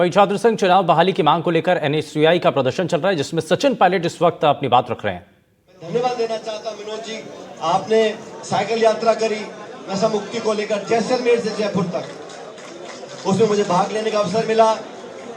वहीं छात्र संघ चुनाव बहाली की मांग को लेकर एनएसयूआई का प्रदर्शन चल रहा है, जिसमें सचिन पायलट इस वक्त अपनी बात रख रहे हैं। धन्यवाद देना चाहता विनोद जी, आपने साइकिल यात्रा करी नशा मुक्ति को लेकर जैसलमेर से जयपुर तक, उसमें मुझे भाग लेने का अवसर मिला,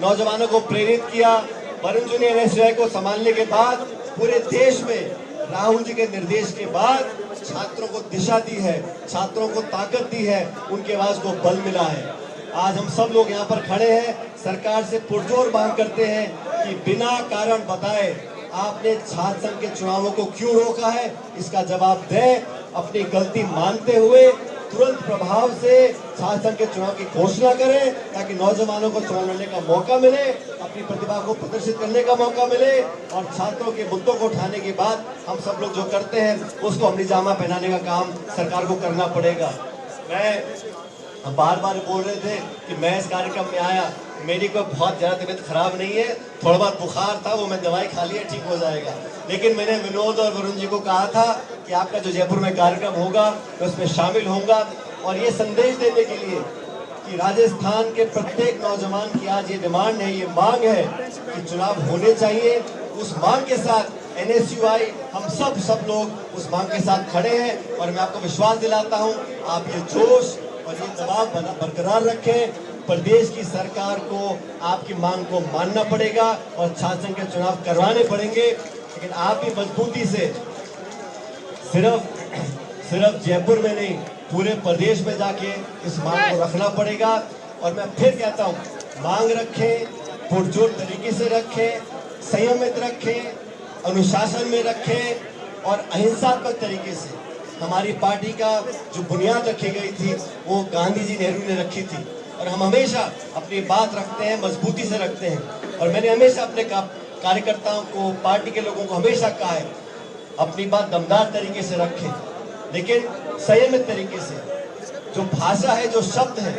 नौजवानों को प्रेरित किया। वरुण जी ने एनएसयूआई को संभालने के बाद पूरे देश में राहुल जी के निर्देश के बाद छात्रों को दिशा दी है, छात्रों को ताकत दी है, उनकी आवाज को बल मिला है। आज हम सब लोग यहाँ पर खड़े हैं, सरकार से पुरजोर मांग करते हैं कि बिना कारण बताए आपने छात्र संघ के चुनावों को क्यों रोका है, इसका जवाब दें। अपनी गलती मानते हुए तुरंत प्रभाव से छात्र संघ के चुनाव की घोषणा करें, ताकि नौजवानों को चुनाव लड़ने का मौका मिले, अपनी प्रतिभा को प्रदर्शित करने का मौका मिले, और छात्रों के मुद्दों को उठाने के बाद हम सब लोग जो करते हैं उसको अमली जामा पहनाने का काम सरकार को करना पड़ेगा। मैं बार बार बोल रहे थे कि मैं इस कार्यक्रम में आया, मेरी कोई बहुत ज्यादा तबीयत खराब नहीं है, थोड़ा बहुत बुखार था, वो मैं दवाई खा लिया, ठीक हो जाएगा। लेकिन मैंने विनोद और वरुण जी को कहा था कि आपका जो जयपुर में कार्यक्रम होगा मैं उसमें शामिल होऊंगा, और ये संदेश देने के लिए कि राजस्थान के प्रत्येक नौजवान की आज ये डिमांड है, ये मांग है कि चुनाव होने चाहिए। उस मांग के साथ एनएसयूआई हम सब लोग उस मांग के साथ खड़े हैं, और मैं आपको विश्वास दिलाता हूँ आप ये जोश और ये दबाव बरकरार रखें। प्रदेश की सरकार को आपकी मांग को मानना पड़ेगा और छात्र संघ के चुनाव करवाने पड़ेंगे, लेकिन आप भी मजबूती से सिर्फ जयपुर में नहीं पूरे प्रदेश में जाके इस मांग को रखना पड़ेगा। और मैं फिर कहता हूँ, मांग रखें, पुरजोर तरीके से रखें, संयमित रखें, अनुशासन में रखें और अहिंसात्मक तरीके से। हमारी पार्टी का जो बुनियाद रखी गई थी वो गांधी जी नेहरू ने रखी थी, और हम हमेशा अपनी बात रखते हैं, मजबूती से रखते हैं। और मैंने हमेशा अपने कार्यकर्ताओं को, पार्टी के लोगों को हमेशा कहा है अपनी बात दमदार तरीके से रखें, लेकिन संयमित तरीके से। जो भाषा है, जो शब्द है,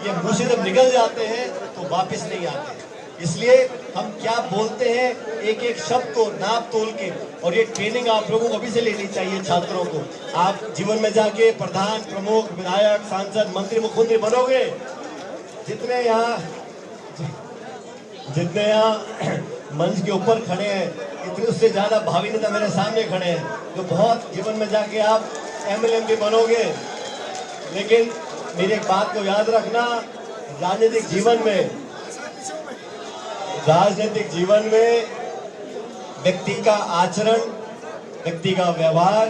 ये मुंह से जब निकल जाते हैं तो वापस नहीं आते। इसलिए हम क्या बोलते हैं, एक एक शब्द को नाप तोल के, और ये ट्रेनिंग आप लोगों को अभी से लेनी चाहिए छात्रों को। आप जीवन में जाके प्रधान, प्रमुख, विधायक, सांसद, मंत्री, मुख्यमंत्री बनोगे, जितने यहाँ मंच के ऊपर खड़े हैं, इतने उससे ज्यादा भावी नेता मेरे सामने खड़े हैं, जो बहुत जीवन में जाके आप एमएलए भी बनोगे। लेकिन मेरी एक बात को याद रखना, राजनीतिक जीवन में व्यक्ति का आचरण, व्यक्ति का व्यवहार,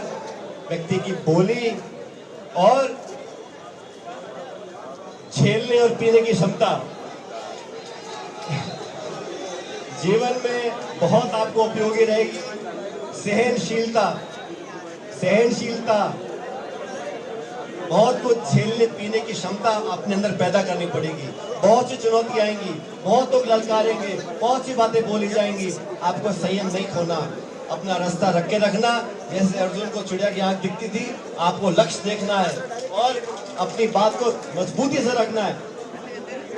व्यक्ति की बोली और झेलने और पीने की क्षमता जीवन में बहुत आपको उपयोगी रहेगी। सहनशीलता, बहुत कुछ झेलने पीने की क्षमता अपने अंदर पैदा करनी पड़ेगी। बहुत सी चुनौतियां आएंगी, बहुत लोग ललकारेंगे, बहुत सी बातें बोली जाएंगी, आपको संयम नहीं खोना, अपना रास्ता रख के रखना। जैसे अर्जुन को चिड़िया की आंख दिखती थी, आपको लक्ष्य देखना है और अपनी बात को मजबूती से रखना है।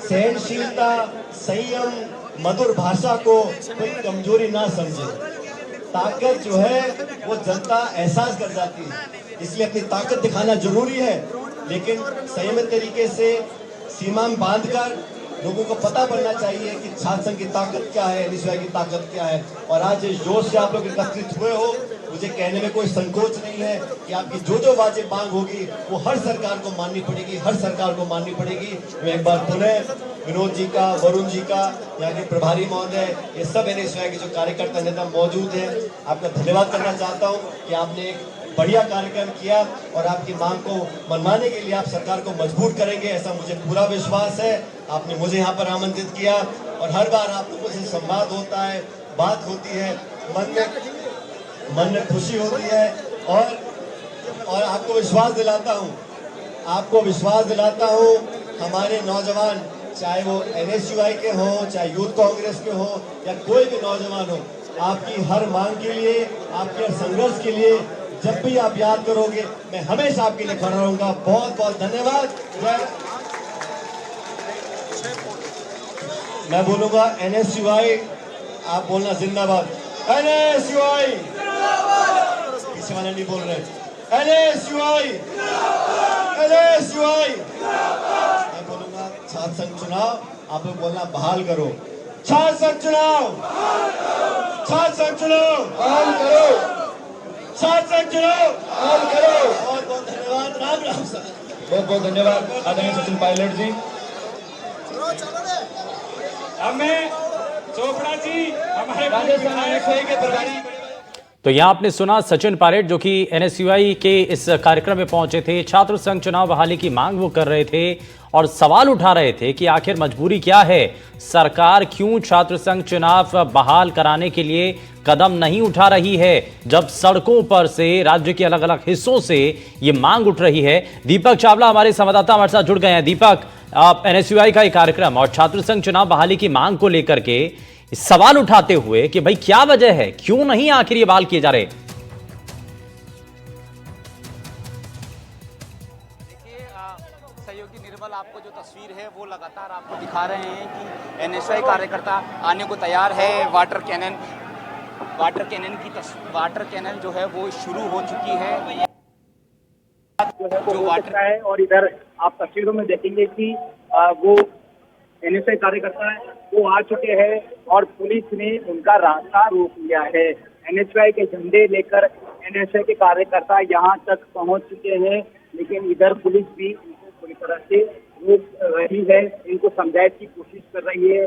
सहनशीलता, संयम, मधुर भाषा को कोई कमजोरी ना समझे। ताकत जो है वो जनता एहसास कर जाती है, इसलिए अपनी ताकत दिखाना जरूरी है, लेकिन संयमित तरीके से सीमा में बांधकर लोगों को पता पड़ना चाहिए कि छात्र संघ की ताकत क्या है, एनएसयूआई की ताकत क्या है। और आज इस जोश से आप लोग एकत्रित हुए हो, मुझे कहने में कोई संकोच नहीं है कि आपकी जो वाजिब मांग होगी वो हर सरकार को माननी पड़ेगी, हर सरकार को माननी पड़ेगी। मैं एक बार पुनः विनोद जी का, वरुण जी का, यहाँ के प्रभारी महोदय, ये सब एनएसयूआई के जो कार्यकर्ता नेता मौजूद हैं, आपका धन्यवाद करना चाहता हूँ कि आपने एक बढ़िया कार्यक्रम किया और आपकी मांग को मनवाने के लिए आप सरकार को मजबूर करेंगे, ऐसा मुझे पूरा विश्वास है। आपने मुझे यहाँ पर आमंत्रित किया और हर बार आप लोगों से संवाद होता है, बात होती है, मन में खुशी होती है। और आपको विश्वास दिलाता हूँ हमारे नौजवान, चाहे वो एनएसयूआई के हो, चाहे यूथ कांग्रेस के हो या कोई भी नौजवान हो, आपकी हर मांग के लिए, आपके संघर्ष के लिए जब भी आप याद करोगे, मैं हमेशा आपके लिए खड़ा रहूंगा। बहुत बहुत धन्यवाद। मैं बोलूंगा एनएसयूआई, आप बोलना जिंदाबाद। एनएसयूआई, पीछे वाले नहीं बोल रहे। एनएसयूआई, मैं बोलूंगा छात्र संघ चुनाव आप लोग बोलना बहाल करो। छात्र संघ चुनाव, छात्र संघ चुनाव बहाल करो, छात्र संघ चुनाव बहाल करो। बहुत बहुत धन्यवाद। राम राम सर। बहुत बहुत धन्यवाद आदरणीय सचिन पायलट जी। हमें चोपड़ा जी हमारे राजस्थान एनएसयूआई के प्रभारी। तो यहां आपने सुना सचिन पायलट जो कि एनएसयूआई के इस कार्यक्रम में पहुंचे थे। छात्र संघ चुनाव बहाली की मांग वो कर रहे थे और सवाल उठा रहे थे कि आखिर मजबूरी क्या है, सरकार क्यों छात्र संघ चुनाव बहाल कराने के लिए कदम नहीं उठा रही है, जब सड़कों पर से राज्य के अलग अलग हिस्सों से ये मांग उठ रही है। दीपक चावला हमारे संवाददाता हमारे साथ जुड़ गए हैं। दीपक, एनएसयूआई का एक कार्यक्रम और छात्र संघ चुनाव बहाली की मांग को लेकर के सवाल उठाते हुए कि भाई क्या वजह है, क्यों नहीं आखिर ये बहाल किए जा रहे। देखिए सहयोगी निर्मल, आपको जो तस्वीर है वो लगातार आपको दिखा रहे हैं कि एनएसयूआई कार्यकर्ता आने को तैयार है। वाटर कैनन जो है वो शुरू हो चुकी है, जो वाटर है। और इधर आप तस्वीरों में देखेंगे कि वो एनएसयूआई कार्यकर्ता है वो आ चुके हैं और पुलिस ने उनका रास्ता रोक लिया है। एनएसयूआई के झंडे लेकर एनएसयूआई के कार्यकर्ता यहाँ तक पहुँच चुके हैं, लेकिन इधर पुलिस भी इनको पूरी तरह से रोक रही है, इनको समझाने की कोशिश कर रही है।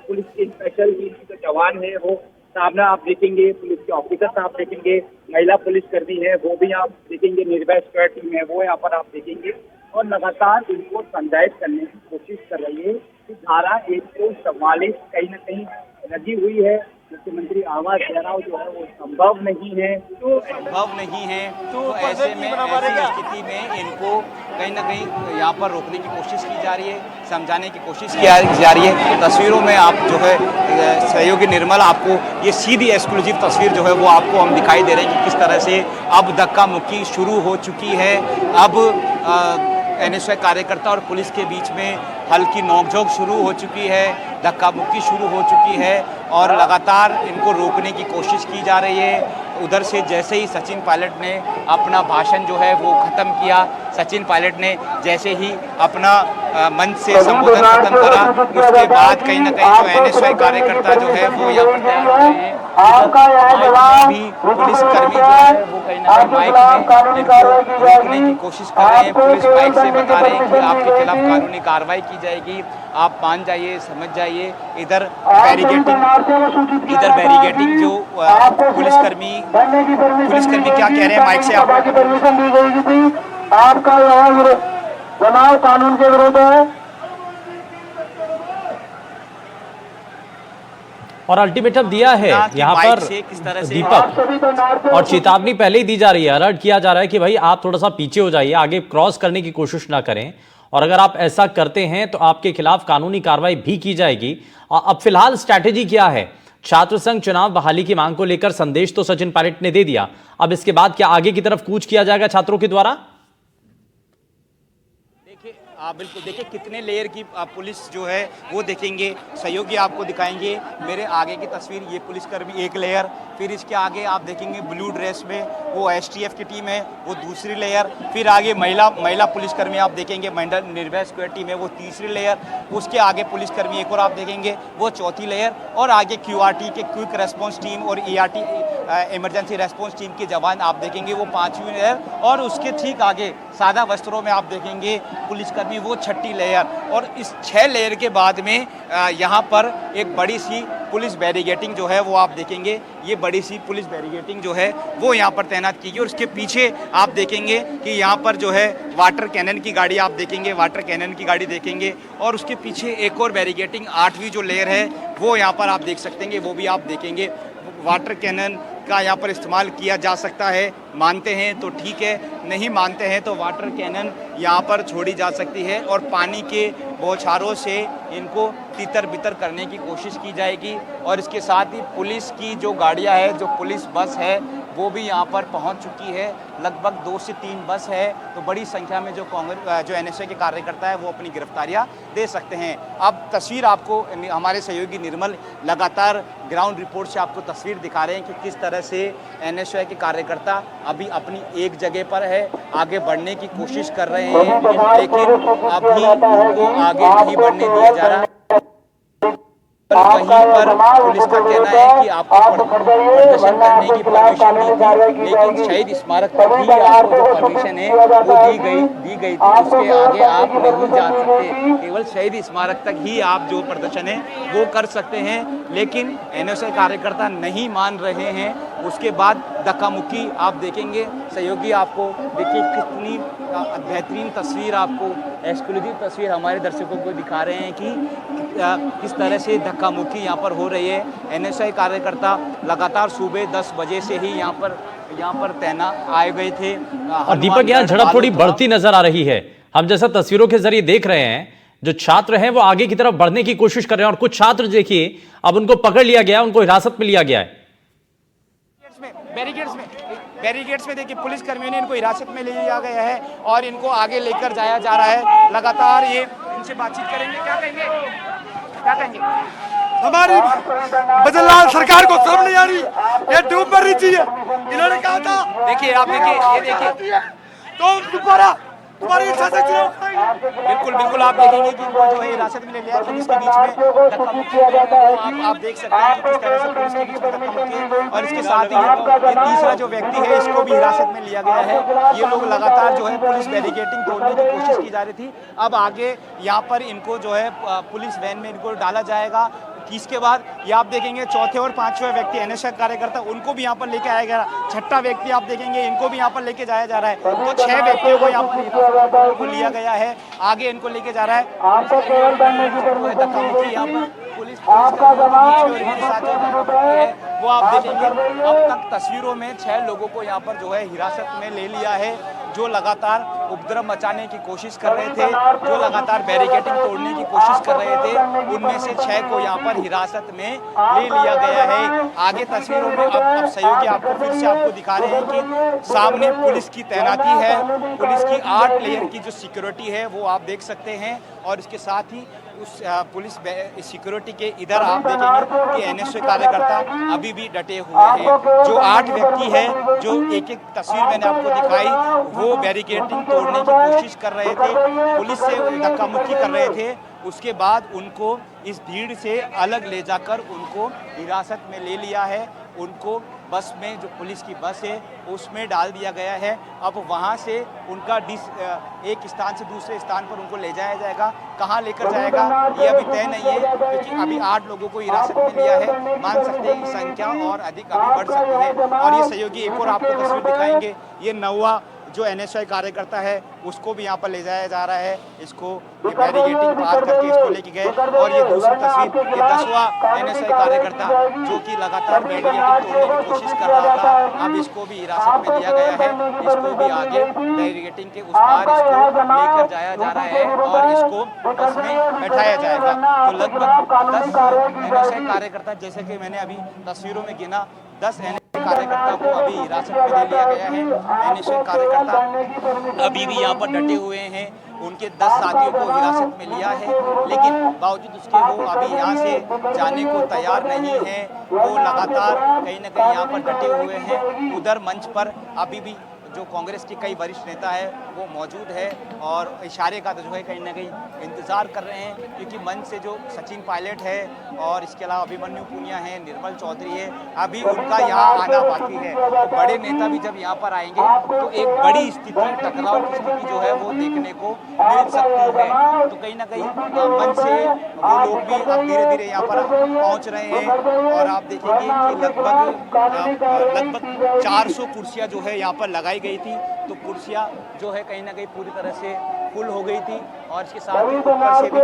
पुलिस के स्पेशल टीम के जो जवान है वो सामने आप देखेंगे, पुलिस के ऑफिसर्स आप देखेंगे, महिला पुलिसकर्मी है वो भी आप देखेंगे, निर्भया स्क्वाड टीम है वो यहाँ पर आप देखेंगे, और लगातार इनको संजायत करने की कोशिश कर रही है कि धारा 144 कहीं न कहीं लगी हुई है। मुख्यमंत्री आवास घेराव जो है वो संभव नहीं है, तो ऐसे में ऐसी स्थिति में इनको कहीं ना कहीं यहाँ पर रोकने की कोशिश की जा रही है, समझाने की कोशिश की जा रही है। तस्वीरों में आप जो है सहयोगी निर्मल, आपको ये सीधी एक्सक्लूसिव तस्वीर जो है वो आपको हम दिखाई दे रहे हैं कि किस तरह से अब धक्का मुक्की शुरू हो चुकी है। अब एनएसयूआई कार्यकर्ता और पुलिस के बीच में हल्की नोकझोंक शुरू हो चुकी है, धक्का मुक्की शुरू हो चुकी है और लगातार इनको रोकने की कोशिश की जा रही है। उधर से जैसे ही सचिन पायलट ने अपना भाषण जो है वो ख़त्म किया, सचिन पायलट ने जैसे ही अपना मंच से संबोधन खत्म करा, उसके बाद कहीं ना कहीं जो एनएसयूआई कार्यकर्ता जो है वो यहाँ पर तैयार हो रहे हैं। भी पुलिसकर्मी जो है वो कहीं ना कहीं माइक में इनको रोकने की कोशिश कर रहे हैं। पुलिस माइक से बता रहे हैं कि आपके खिलाफ कानूनी कार्रवाई की जाएगी, आप मान जाइए, समझ जाइए। इधर बैरिकेटिंग जो पुलिसकर्मी क्या कह रहे हैं माइक से आपको परमिशन दी गई थी, आपका यह चुनाव कानून के विरुद्ध है। और अल्टीमेटम दिया है यहाँ पर दीपक, और चेतावनी पहले ही दी जा रही है, अलर्ट किया जा रहा है कि भाई आप थोड़ा सा पीछे हो जाइए, आगे क्रॉस करने की कोशिश ना करें, और अगर आप ऐसा करते हैं तो आपके खिलाफ कानूनी कार्रवाई भी की जाएगी। अब फिलहाल स्ट्रैटेजी क्या है? छात्र संघ चुनाव बहाली की मांग को लेकर संदेश तो सचिन पायलट ने दे दिया, अब इसके बाद क्या आगे की तरफ कूच किया जाएगा छात्रों के द्वारा? बिल्कुल, देखिए कितने लेयर की पुलिस जो है वो देखेंगे, सहयोगी आपको दिखाएंगे। मेरे आगे की तस्वीर, ये पुलिसकर्मी एक लेयर, फिर इसके आगे आप देखेंगे ब्लू ड्रेस में वो एसटीएफ की टीम है, वो दूसरी लेयर, फिर आगे महिला पुलिसकर्मी आप देखेंगे, निर्भया स्क्वाड टीम है वो तीसरी लेयर, उसके आगे पुलिसकर्मी एक और आप देखेंगे वो चौथी लेयर, और आगे क्यूआरटी के क्विक रेस्पॉन्स टीम और ईआरटी इमरजेंसी रेस्पॉन्स टीम के जवान आप देखेंगे वो पांचवी लेयर, और उसके ठीक आगे सादा वस्त्रों में आप देखेंगे पुलिसकर्मी वो छठी लेयर। और इस 6 लेयर के बाद में यहाँ पर एक बड़ी सी पुलिस बैरिगेटिंग जो है वो आप देखेंगे, ये बड़ी सी पुलिस बैरिगेटिंग जो है वो यहाँ पर तैनात की गई, और उसके पीछे आप देखेंगे कि यहाँ पर जो है वाटर कैनन की गाड़ी आप देखेंगे, वाटर कैनन की गाड़ी देखेंगे, और उसके पीछे एक और बैरिगेटिंग 8वीं जो लेयर है वो यहाँ पर आप देख सकते हैं, वो भी आप देखेंगे। वाटर कैनन का यहाँ पर इस्तेमाल किया जा सकता है, मानते हैं तो ठीक है, नहीं मानते हैं तो वाटर कैनन यहाँ पर छोड़ी जा सकती है, और पानी के बौछारों से इनको तितर बितर करने की कोशिश की जाएगी। और इसके साथ ही पुलिस की जो गाड़ियाँ है, जो पुलिस बस है वो भी यहाँ पर पहुँच चुकी है, लगभग 2 से 3 बस है, तो बड़ी संख्या में जो एनएसयूआई के कार्यकर्ता है वो अपनी गिरफ्तारियाँ दे सकते हैं। अब तस्वीर आपको हमारे सहयोगी निर्मल लगातार ग्राउंड रिपोर्ट से आपको तस्वीर दिखा रहे हैं कि किस तरह से एनएसयूआई के कार्यकर्ता अभी अपनी एक जगह पर है, आगे बढ़ने की कोशिश कर रहे हैं, लेकिन अभी उनको आगे नहीं बढ़ने दिया जा रहा। वहीं पर पुलिस का कहना है कि आपको प्रदर्शन करने की परमिशन नहीं थी, लेकिन शहीद स्मारक तक ही आपको जो परमिशन है वो दी गई थी। उसके आगे आप नहीं जा सकते, केवल शहीद स्मारक तक ही आप जो प्रदर्शन है वो कर सकते हैं। लेकिन एनएसए कार्यकर्ता नहीं मान रहे हैं। उसके बाद धक्का मुक्की आप देखेंगे। सहयोगी आपको देखिए कितनी बेहतरीन तस्वीर, आपको एक्सक्लूसिव तस्वीर हमारे दर्शकों को दिखा रहे हैं कि किस तरह से धक्का मुक्की यहाँ पर हो रही है। एनएसआई कार्यकर्ता लगातार सुबह 10 बजे से ही यहाँ पर तैनात आए गए थे। और दीपक, यहाँ झड़प थोड़ी बढ़ती नजर आ रही है। हम जैसा तस्वीरों के जरिए देख रहे हैं, जो छात्र हैं वो आगे की तरफ बढ़ने की कोशिश कर रहे हैं और कुछ छात्र देखिए अब उनको पकड़ लिया गया, उनको हिरासत में लिया गया है। बैरिकेड्स में देखिए पुलिस कर्मियों ने इनको हिरासत में ले लिया गया है और इनको आगे लेकर जाया जा रहा है। लगातार ये इनसे बातचीत करेंगे। क्या कहेंगे? हमारी बदलाव सरकार को शर्म नहीं आ रही, ये डूब मरनी चाहिए। इन्होंने कहा था, देखिए आप देखिए, ये देखिए तो तुम्हारी इच्छा से चुनाव बिल्कुल आप देखेंगे कि इनको जो है हिरासत में ले लिया पुलिस के बीच में धक्का मुक्की है। आप देख सकते हैं कि किस तरह से पुलिस के बीच में धक्का मुक्की है। और इसके साथ ही ये तीसरा जो व्यक्ति है इसको भी हिरासत में लिया गया है। ये लोग लगातार जो है पुलिस बैरिकेडिंग तोड़ने की कोशिश की जा रही थी। अब आगे यहाँ पर इनको जो है पुलिस वैन में इनको डाला जाएगा। इसके बाद ये आप देखेंगे चौथे और पांचवें व्यक्ति एनएसए कार्यकर्ता, उनको भी यहाँ पर लेके आया गया। छठा व्यक्ति आप देखेंगे, इनको भी यहाँ पर लेके जाया जा रहा है। तो 6 व्यक्तियों को यहाँ पर लिया गया है, आगे इनको लेके जा रहा है। धक्का मुक्की यहाँ पर पुलिस वो आप देखेंगे। अब तक तस्वीरों में 6 लोगों को यहाँ पर जो है हिरासत में ले लिया है, जो लगातार उपद्रव मचाने की कोशिश कर रहे थे, जो लगातार बैरिकेडिंग तोड़ने की कोशिश कर रहे थे। उनमें से 6 को यहाँ पर हिरासत में ले लिया गया है। आगे तस्वीरों में अब सहयोगी आपको फिर से आपको दिखा रहे हैं कि सामने पुलिस की तैनाती है। पुलिस की 8 लेयर की जो सिक्योरिटी है वो आप देख सकते हैं। और इसके साथ ही उस पुलिस सिक्योरिटी के इधर आप देखेंगे कि एनएसए कार्यकर्ता अभी भी डटे हुए हैं। जो 8 व्यक्ति हैं, जो एक तस्वीर मैंने आपको दिखाई, वो बैरिकेडिंग तोड़ने की कोशिश कर रहे थे, पुलिस से धक्का मुक्की कर रहे थे। उसके बाद उनको इस भीड़ से अलग ले जाकर उनको हिरासत में ले लिया है। उनको बस में, जो पुलिस की बस है उसमें डाल दिया गया है। अब वहाँ से उनका एक स्थान से दूसरे स्थान पर उनको ले जाया जाएगा। कहाँ लेकर जाएगा ये अभी तय नहीं है, क्योंकि अभी 8 लोगों को हिरासत में लिया है। मान सकते हैं कि संख्या और अधिक अभी बढ़ सकती है। और ये सहयोगी एक और आपको तस्वीर दिखाएंगे। ये 9वां जो एनएसआई कार्यकर्ता है उसको भी यहाँ पर ले जाया जा रहा है। इसको ये बैरिकेडिंग पार करके इसको लेके गए। और ये दूसरी तस्वीर, ये 10वां एनएसआई कार्यकर्ता जो कि लगातार बैरिकेडिंग तोड़ने की कोशिश कर रहा था, अब इसको भी हिरासत में लिया गया है। इसको भी आगे बैरिकेडिंग के उस पार इसको लेकर जाया जा रहा है और इसको बस में बैठाया जाएगा। तो लगभग 10 एनएसआई कार्यकर्ता, जैसे कि मैंने अभी तस्वीरों में गिना, 10 कार्यकर्ता को अभी हिरासत में ले लिया गया है। एनएसए कार्यकर्ता अभी भी यहाँ पर डटे हुए हैं। उनके 10 साथियों को हिरासत में लिया है, लेकिन बावजूद उसके वो अभी यहाँ से जाने को तैयार नहीं है। वो लगातार कहीं ना कहीं यहाँ पर डटे हुए हैं। उधर मंच पर अभी भी जो कांग्रेस के कई वरिष्ठ नेता है वो मौजूद है और इशारे का जो है कहीं ना कहीं इंतजार कर रहे हैं, क्योंकि मंच से जो सचिन पायलट है और इसके अलावा अभिमन्यु पुनिया है, निर्मल चौधरी है, अभी उनका यहाँ आना बाकी है। तो बड़े नेता भी जब यहाँ पर आएंगे तो एक बड़ी स्थिति, टकराव की स्थिति जो है वो देखने को मिल सकती है। तो कहीं ना कहीं मंच से वो लोग भी अब धीरे धीरे यहाँ पर पहुँच रहे हैं। और आप देखेंगे कि लगभग 400 कुर्सियाँ जो है यहाँ पर लगाई गई थी। तो कुर्सियां जो है कहीं ना कहीं पूरी तरह से फुल हो गई थी। और इसके साथ ही ऊपर से भी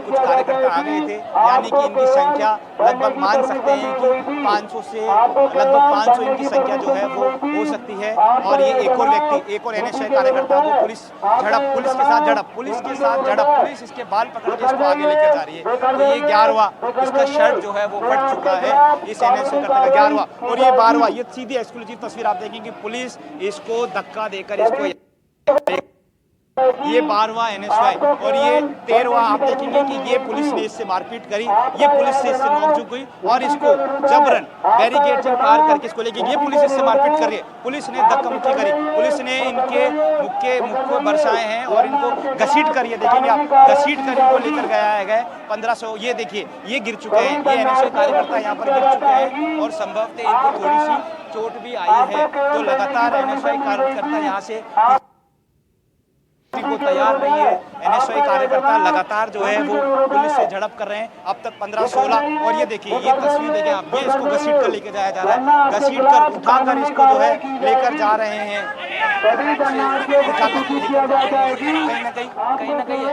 कुछ कार्यकर्ता आ गए थे, यानी कि इनकी संख्या लगभग मान सकते हैं कि 500 से लगभग 500 इनकी संख्या जो है वो हो सकती है। और ये एक और व्यक्ति, एक और एनएसए कार्यकर्ता को पुलिस के साथ झड़प, पुलिस इसके बाल पकड़ के इसको आगे लेकर जा रही है। तो ये 11वां, इसका शर्ट जो है वो फट चुका है, इस एनएसए कार्यकर्ता का 11वां, और ये 12वां। ये सीधी एक्सक्लूसिव तस्वीर आप देखेंगे, पुलिस इसको धक्का देकर इसको ये 12वां NSY और ये 13वां। आप देखेंगे कि ये पुलिस ने इससे मारपीट करी, ये पुलिस से इससे नोकझोंक हुई और इसको जबरन बैरिकेड से पार करके इसको लेके ये पुलिस इससे मारपीट कर रही है। पुलिस ने धक्का मुक्की करी, पुलिस ने इनके मुख को बरसाए हैं और इनको घसीट कर, ये देखेंगे आप, घसीट कर इनको लेकर गया है 1500। ये देखिए ये गिर चुके हैं, ये NSY कार्यकर्ता यहाँ पर गिर चुके हैं और संभवतः इनको थोड़ी सी चोट भी आई है। तो लगातार NSY कार्यकर्ता यहाँ से को तैयार नहीं है। NSY कार्यकर्ता लगातार जो है वो पुलिस से झड़प कर रहे हैं। अब तक 15-16 और ये देखिए ये तस्वीर देखें आप, ये इसको घसीट कर लेके जाया जा रहा है, घसीट कर उठाकर इसको जो है लेकर जा रहे हैं। कहीं ना कहीं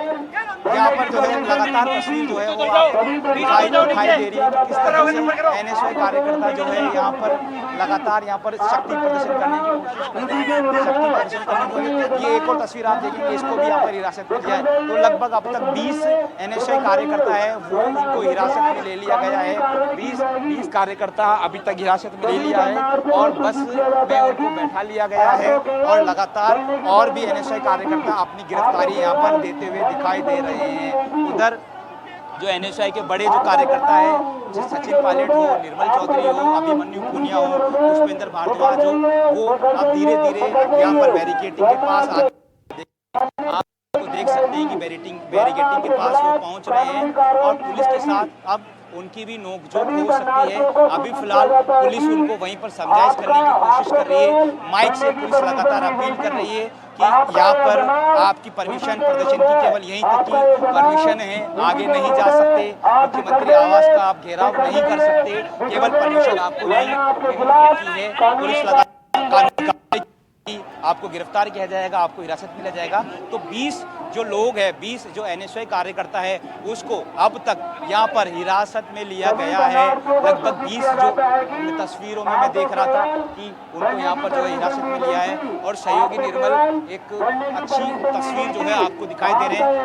यहाँ पर जो है लगातार तस्वीर जो है वो आपको दिखाई दे रही है कि किस तरह से NSY कार्यकर्ता जो है यहाँ पर लगातार यहाँ पर शक्ति प्रदर्शन करने की कोशिश कर रहे हैं, शक्ति प्रदर्शन करने की। ये एक और तस्वीर आप देखेंगे, इसको भी यहाँ पर हिरासत में लिया है। तो लगभग अब तक 20 NSY कार्यकर्ता है वो उनको हिरासत में ले लिया गया है। 20 कार्यकर्ता अभी तक हिरासत में ले लिया है और बस में उनको बैठा लिया गया है और लगातार और भी NSY कार्यकर्ता अपनी गिरफ्तारी यहाँ पर देते हुए दिखाई दे रहे हैं। उधर जो NSY के बड़े जो कार्यकर्ता है, सचिन पायलट हो, निर्मल चौधरी हो, अभिमन्यु पुनिया हो, पुष्पेंद्र भारद्वाज हो, वो अब धीरे धीरे यहाँ पर बैरिकेडिंग के पास आप देख सकते हैं कि बैरिकेडिंग के पास वो पहुंच रहे हैं और पुलिस के साथ अब उनकी भी नोकझोंक हो सकती है। अभी फिलहाल पुलिस उनको वहीं पर समझाइश करने की कोशिश कर रही है। माइक से पुलिस लगातार अपील कर रही है कि यहाँ पर आपकी परमिशन प्रदर्शन की केवल यहीं तक की परमिशन है, आगे नहीं जा सकते, मुख्यमंत्री आवास का आप घेराव नहीं कर सकते, केवल परमिशन आपको यहीं की है। पुलिस लगातार आपको गिरफ्तार किया जाएगा, आपको हिरासत में लिया जाएगा। तो 20 जो लोग हैं, 20 जो NSY कार्यकर्ता है उसको अब तक यहाँ पर हिरासत में लिया गया है। लगभग 20 जो तस्वीरों में मैं देख रहा था कि उनको यहाँ पर जो है हिरासत में लिया है और सहयोगी निर्मल एक अच्छी तस्वीर जो है आपको दिखाई दे रहे हैं।